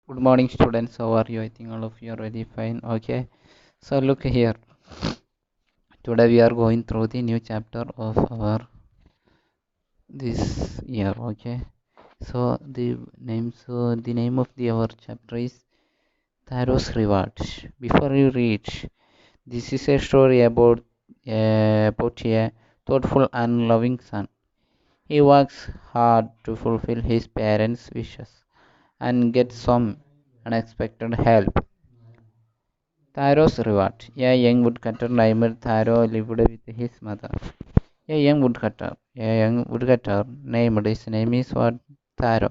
Good morning, students. How are you? I think all of you are very fine. Okay. So look here. Today we are going through the new chapter of our this year. Okay. So the name of our chapter is Tharo's Reward. Before you read, this is a story about a thoughtful and loving son. He works hard to fulfill his parents' wishes and gets some unexpected help. Tharo's Reward. A young woodcutter named Tharo lived with his mother. A young woodcutter named his name is what? Tharo.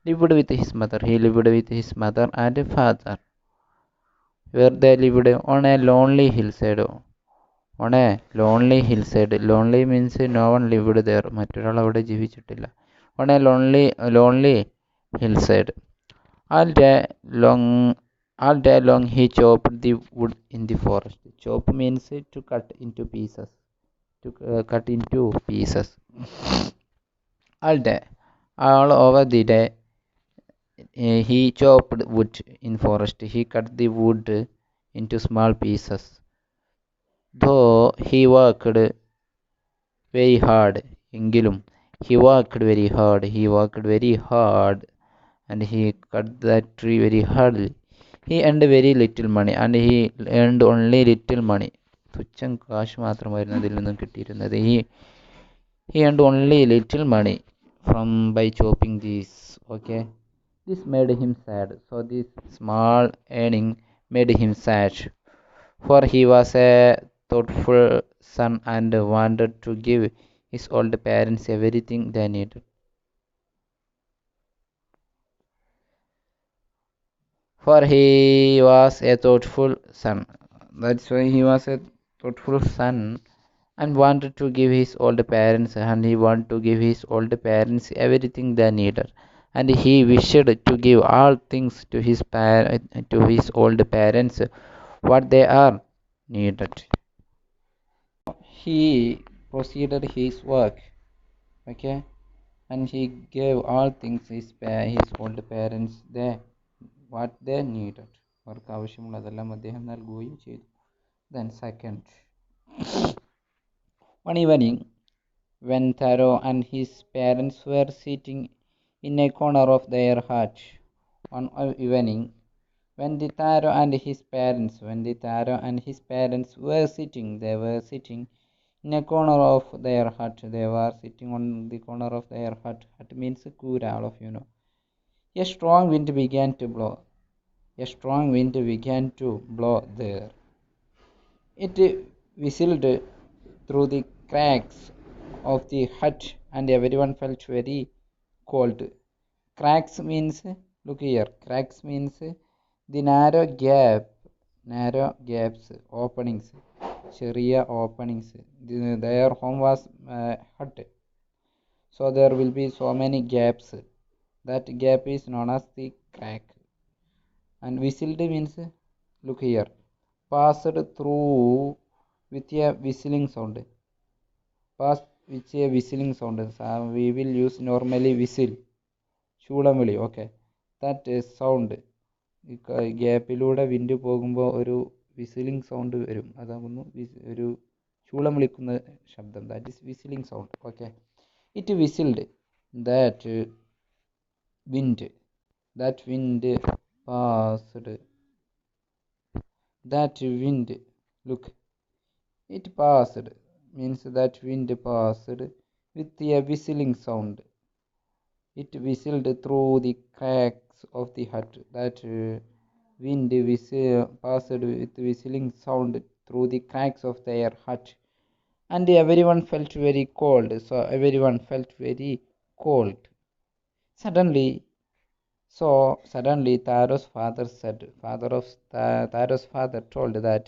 Lived with his mother. He lived with his mother and father. Where they lived on a lonely hillside. On a lonely hillside. Lonely means no one lived there. മറ്റൊരാൾ അവിടെ ജീവിച്ചിട്ടില്ല. On a lonely hillside. All day long all day long he chopped the wood in the forest. Chop means to cut into pieces. Cut into pieces. All day, all over the day, he chopped wood in forest. He cut the wood into small pieces. Though he worked very hard, എങ്കിലും he worked very hard. He worked very hard, and he cut that tree very hardly. He earned very little money, and he earned only little money. തുച്ഛം കാശ് മാത്രമായിരുന്നു അതിൽ നിന്നും കിട്ടിയിരുന്നത്. He earned only little money from by chopping these. Okay, this made him sad. So this small earning made him sad, for he was a thoughtful son and wanted to give his old parents everything they needed. For he was a thoughtful son. That's why he was a thoughtful son and wanted to give his old parents everything they needed. And he wished to give all things to his old parents what they are needed. He proceeded his work, okay, and he gave all things his old parents what they needed. അവർക്ക് ആവശ്യമുള്ളതെല്ലാം അദ്ദേഹം നൽകുകയും ചെയ്തു. Then second, one evening when Tharo and his parents were sitting in a corner of their hut. One evening when the Tharo and his parents were sitting, they were sitting in a corner of their hut. They were sitting on the corner of their hut. Hut means kura, all of you know. A strong wind began to blow. A strong wind began to blow there. It whistled through the cracks of the hut, and everyone felt very cold. Cracks means, look here, cracks means the narrow gaps, openings, ചെറിയ openings. Their home was hut, so there will be so many gaps. That gap is known as the crack. And whistled means, look here, passed through with a whistling sound. Passed with a whistling sound. So we will use normally whistle. ശൂളം വിളി. Okay, that sound. ഗ്യാപ്പിലൂടെ wind പോകുമ്പോൾ ഒരു whistling sound വരും. അതാകുന്നു ഒരു ശൂളം വിളിക്കുന്ന ശബ്ദം. That is whistling sound. Okay, it whistled. That wind passed. That wind, look, it passed means that wind passed with a whistling sound. It whistled through the cracks of the hut. That wind passed with whistling sound through the cracks of their hut, and everyone felt very cold. So everyone felt very cold. Suddenly, Taro's father told that,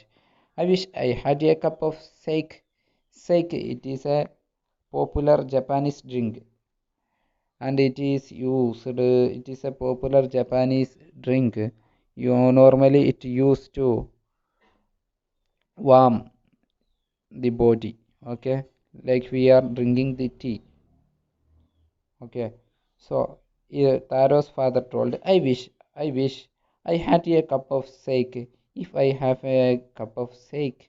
I wish I had a cup of sake. Sake, it is a popular Japanese drink, and it is a popular Japanese drink. Normally it used to warm the body, okay, like we are drinking the tea. Okay, so Taro's father told, I wish I had a cup of sake. If I have a cup of sake,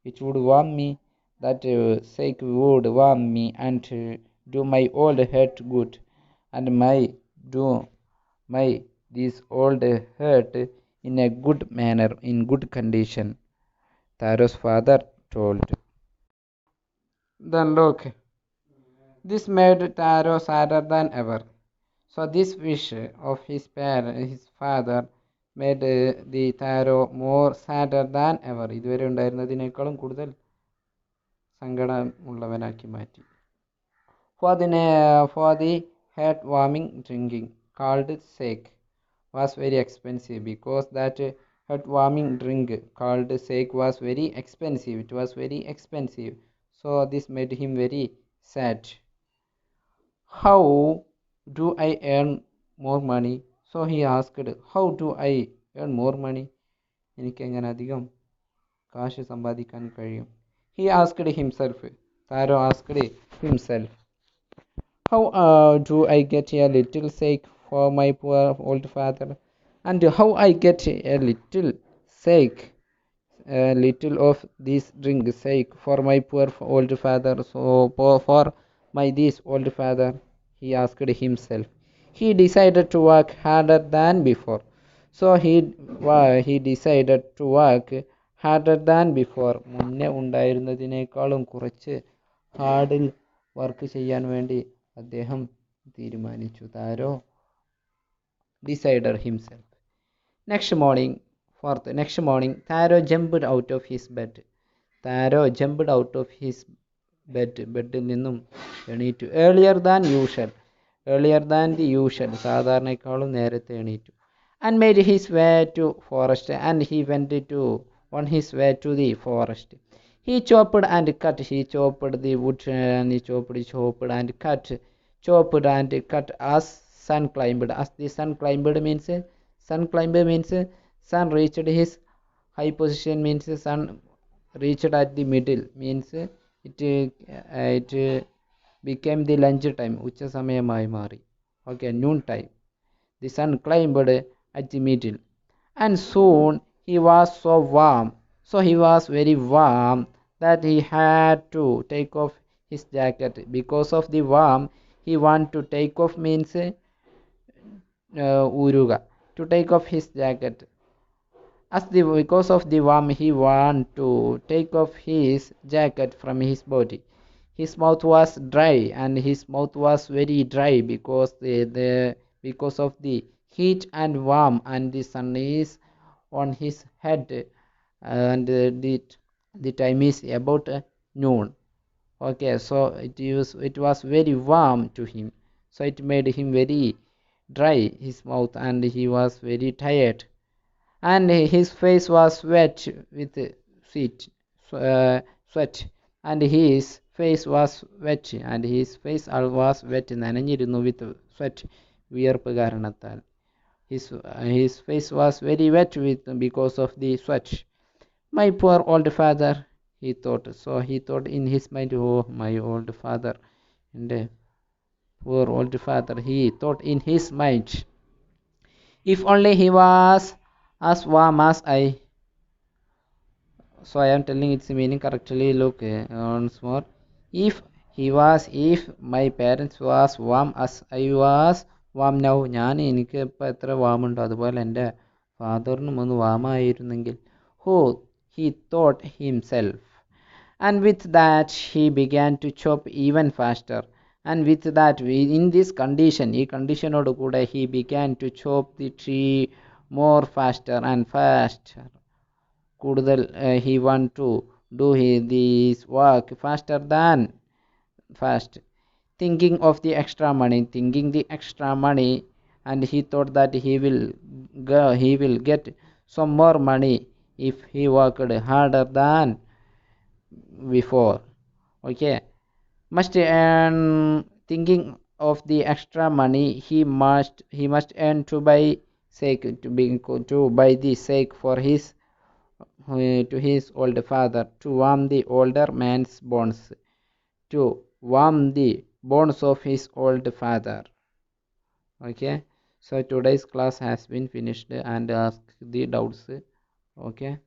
it would warm me. That sake would warm me and do my old hurt good, and do my this old hurt in a good manner, in good condition. Taro's father told. Then look, this made Taro sadder than ever. So this wish of his father made the Taro more sadder than ever. ഇതുവരെ ഉണ്ടായിരുന്നതിനേക്കാളും കൂടുതൽ സങ്കടമുള്ളവനാക്കി മാറ്റി. For the heart-warming drinking called sake was very expensive, because that heart-warming drink called sake was very expensive. It was very expensive. So this made him very sad. How do I earn more money? So he asked, how do I earn more money? എനിക്ക് എങ്ങനെ അധികം കാശ് സമ്പാദിക്കാൻ കഴിയും? He asked himself. Taro asked himself, how do I get a little sake for my poor old father? And how I get a little sake, a little of this drink sake for my poor old father? So for my this old father, he asked himself. He decided to work harder than before. So he decided to work harder than before. മുന്നേ ഉണ്ടായിരുന്നതിനേക്കാളും കുറച്ച് ഹാർഡിൽ work ചെയ്യാൻ വേണ്ടി അദ്ദേഹം തീരുമാനിച്ചു. താരോ decided himself. Next morning, Taro jumped out of his bed. Taro jumped out of his ബെഡിൽ നിന്നും എണീറ്റു. earlier than the usual, സാധാരണയെക്കാളും നേരത്തെ എണീറ്റു. And made his way to forest, and he went on his way to the forest. He chopped and cut the wood, and he chopped and cut as sun climbed. As the sun climbed means sun reached his high position, means sun reached at the middle, means it became the lunch time, ഉച്ച സമയമായി മാറി. Okay, noon time. The sun climbed at the middle, and soon he was he was very warm that he had to take off his jacket. Because of the warm, he want to take off means uruga, to take off his jacket. Because of the warm, he want to take off his jacket from his body. His mouth was dry, and his mouth was very dry because of the heat and warm, and the sun is on his head, and the time is about noon. Okay, so it was very warm to him, so it made him very dry, his mouth, and he was very tired, and his face was wet with sweat, and his face was wet, and his face was wet, നനഞ്ഞിരുന്നു with sweat, വിയർപ്പ് കാരണത്താൽ. His face was very wet because of the sweat. My poor old father, he thought. So he thought in his mind, oh, my old father, and poor old father, he thought in his mind, if only he was as warm as I. So I am telling its meaning correctly. Look once more. If my parents was warm as I was warm now, ഞാൻ എനിക്ക് ഇപ്പം എത്ര warm ഉണ്ടോ അതുപോലെ എൻ്റെ ഫാദറിനും ഒന്ന് വാമായിരുന്നെങ്കിൽ. He thought himself. And with that he began to chop even faster. And with that, in this condition, ഈ കണ്ടീഷനോട് കൂടെ, he began to chop the tree more faster and faster. കൂടുതൽ he want to do this work faster than fast, thinking the extra money, and he thought that he will get some more money if he worked harder than before. Okay, thinking of the extra money, he must earn to buy the sake for his to his old father, to warm the older man's bones, to warm the bones of his old father. Okay, So today's class has been finished and ask the doubts. Okay.